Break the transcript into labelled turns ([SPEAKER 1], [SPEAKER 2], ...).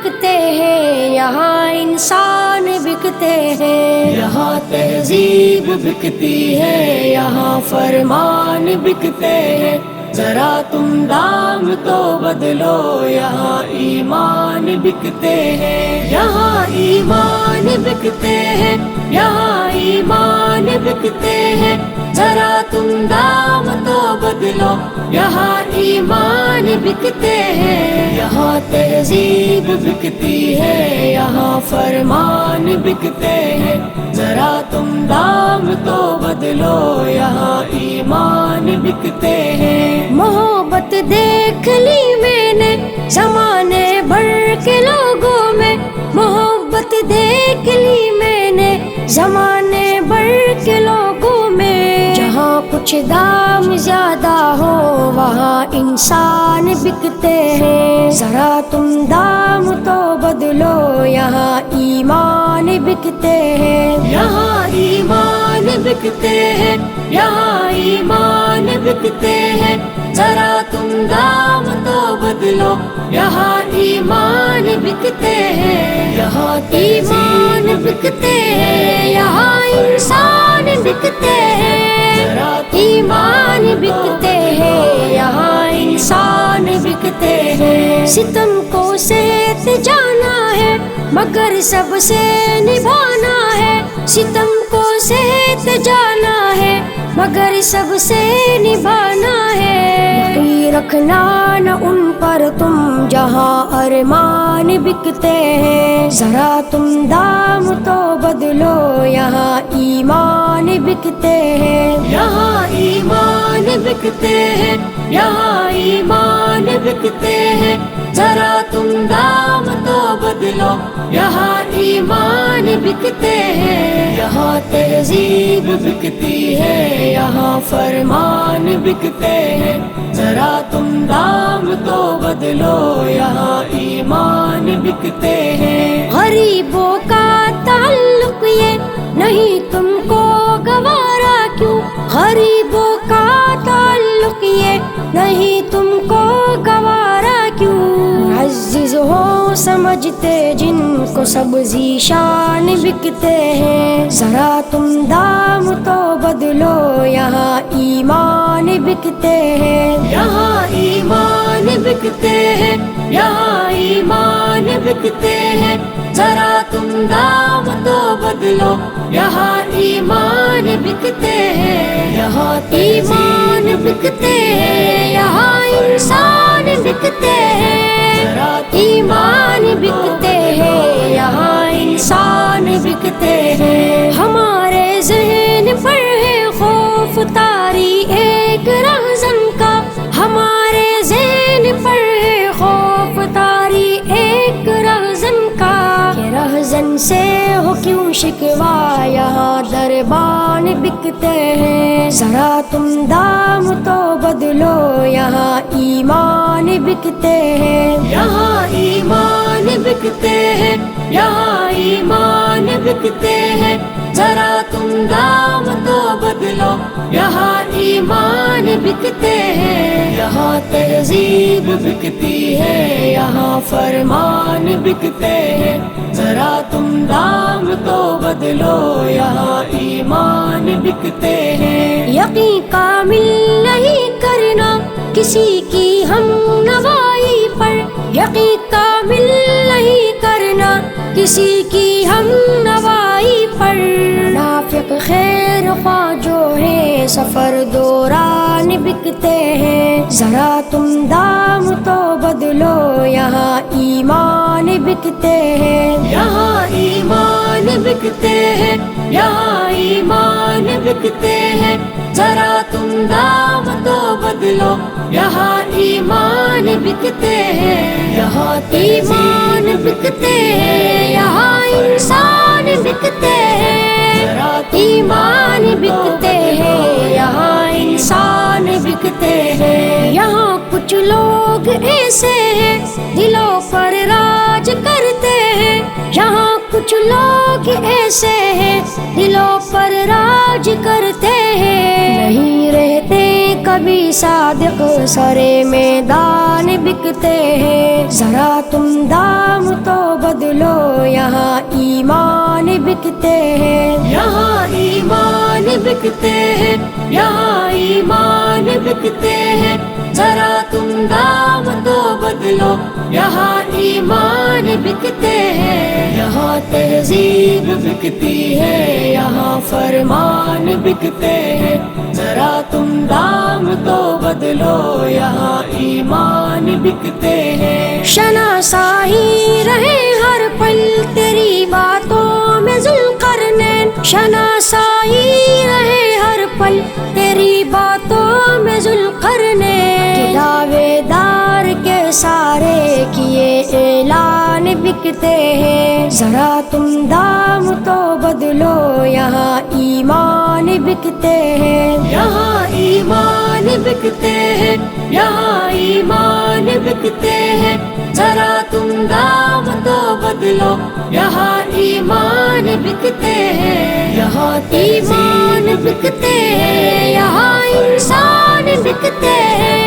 [SPEAKER 1] بکتے ہیں، یہاں انسان بکتے ہیں،
[SPEAKER 2] یہاں تہذیب بکتی ہے، یہاں فرمان بکتے ہیں، ذرا تم دام تو بدلو، یہاں ایمان بکتے ہیں، یہاں ایمان بکتے ہیں، یہاں ایمان بکتے ہیں، ذرا تم دام تو بدلو، یہاں ایمان بکتے ہیں، یہاں تہذیب بکتی ہے، یہاں فرمان بکتے ہیں، ذرا تم دام تو بدلو، یہاں ایمان بکتے ہیں۔
[SPEAKER 1] محبت دیکھ لی میں نے زمانے بھر کے لوگوں میں، محبت دیکھ لی میں نے زمانے بھر کے لوگوں میں، جہاں کچھ دام زیادہ ہو وہاں انسان بکتے ہیں، ذرا تم دام تو بدلو، یہاں ایمان بکتے ہیں،
[SPEAKER 2] یہاں ایمان بکتے ہیں، یہاں ایمان بکتے ہیں، ذرا تم دام تو بدلو، یہاں ایمان بکتے ہیں، یہاں
[SPEAKER 1] ایمان بکتے ہیں، یہاں انسان بکتے ہیں، ایمان بکتے ہیں، یہاں انسان بکتے ہیں، ستم کو صحت جانا ہے مگر سب سے نبھانا ہے، ستم کو صحت جانا ہے مگر سب سے نبھانا ہے، یقین رکھنا نہ ان پر تم جہاں ارمان بکتے ہیں، ذرا تم دام تو بدلو، یہاں ایمان بکتے ہیں،
[SPEAKER 2] یہاں ایمان بکتے ہیں، یہاں ایمان بکتے ہیں، ذرا تم دام تو بدلو، یہاں ایمان بکتے ہیں، یہاں تہذیب بکتی ہے، یہاں فرمان بکتے ہیں، ذرا تم دام تو بدلو، یہاں ایمان بکتے ہیں۔
[SPEAKER 1] غریبوں کا تعلق یہ نہیں تم کو گوارا کیوں، غریبوں کا تعلق یہ نہیں تم کو گوارا کیوں، عزیز ہو سمجھتے جن کو سب ذیشان بکتے ہیں، ذرا تم دام تو بدلو، یہاں ایمان بکتے ہیں،
[SPEAKER 2] یہاں ایمان بکتے ہیں، یہاں ایمان بکتے ہیں، ذرا تم دام تو بدلو، یہاں ایمان بکتے ہیں، یہاں
[SPEAKER 1] ایمان بکتے ہیں، یہاں انسان بکتے ہیں، ایمان بکتے ہیں، یہاں انسان بکتے ہیں، ہمارے ذہن پر ہے خوف طاری ایک رہزن کا، ہمارے ذہن پر ہے خوف طاری ایک رہزن کا، کہ رہزن سے ہو کیوں شکوا یہاں دربان بکتے ہیں، ذرا تم دام تو بدلو، یہاں ایمان بکتے ہیں،
[SPEAKER 2] یہاں ایمان بکتے ہیں، یہاں ایمان بکتے ہیں، ذرا تم دام تو بدلو، یہاں ایمان بکتے ہیں، یہاں تہذیب بکتی ہے، یہاں فرمان بکتے ہیں، ذرا تم دام تو بدلو، یہاں ایمان بکتے ہیں،
[SPEAKER 1] یقین کامل نہیں کرنا کسی کی ہم نوائی پر، یقین کامل نہیں کرنا کسی کی ہم نوائی پر، نافق خیر خواہ جو ہے سفر دوران بکتے ہیں، ذرا تم دام تو بدلو، یہاں ایمان بکتے ہیں،
[SPEAKER 2] یہاں ایمان بکتے ہیں، یہاں ایمان بکتے ہیں، ذرا تم دام تو بدلو، یہاں ایمان بکتے ہیں، یہاں
[SPEAKER 1] ایمان بکتے ہیں، یہاں انسان بکتے ہیں، ایمان بکتے ہیں، یہاں انسان بکتے ہیں، یہاں کچھ لوگ ایسے ہیں دلوں پر راج کرتے ہیں، یہاں کچھ لوگ ایسے ہیں دلوں پر راج کرتے ہیں، نہیں رہتے کبھی صادق سرے میدان بکتے ہیں، ذرا تم دام تو بدلو یہاں ایمان بکتے ہیں،
[SPEAKER 2] یہاں ایمان بکتے ہیں، یہاں ایمان بکتے ہیں، ذرا تم دام تو بدلو یہاں ایمان بکتے ہیں، یہاں تہذیب بکتی ہے، یہاں فرمان بکتے ہیں، ذرا تم دام تو بدلو یہاں ایمان بکتے ہیں،
[SPEAKER 1] شناسائی رہے ہر پل تیری باتوں میں ذوالقرنین، شناسائی رہے ہر پل تیری باتوں میں ذوالقرنین، دعوے دار کے سارے کیے اعلان بکتے ہیں، ذرا تم دام تو بدلو یہاں ایمان بکتے ہیں،
[SPEAKER 2] یہاں ایمان بکتے ہیں، یہاں ایمان بکتے ہیں، ذرا تم دام تو بدلو یہاں ایمان بکتے ہیں، یہاں ایمان بکتے ہیں، یہاں انسان بکتے ہیں،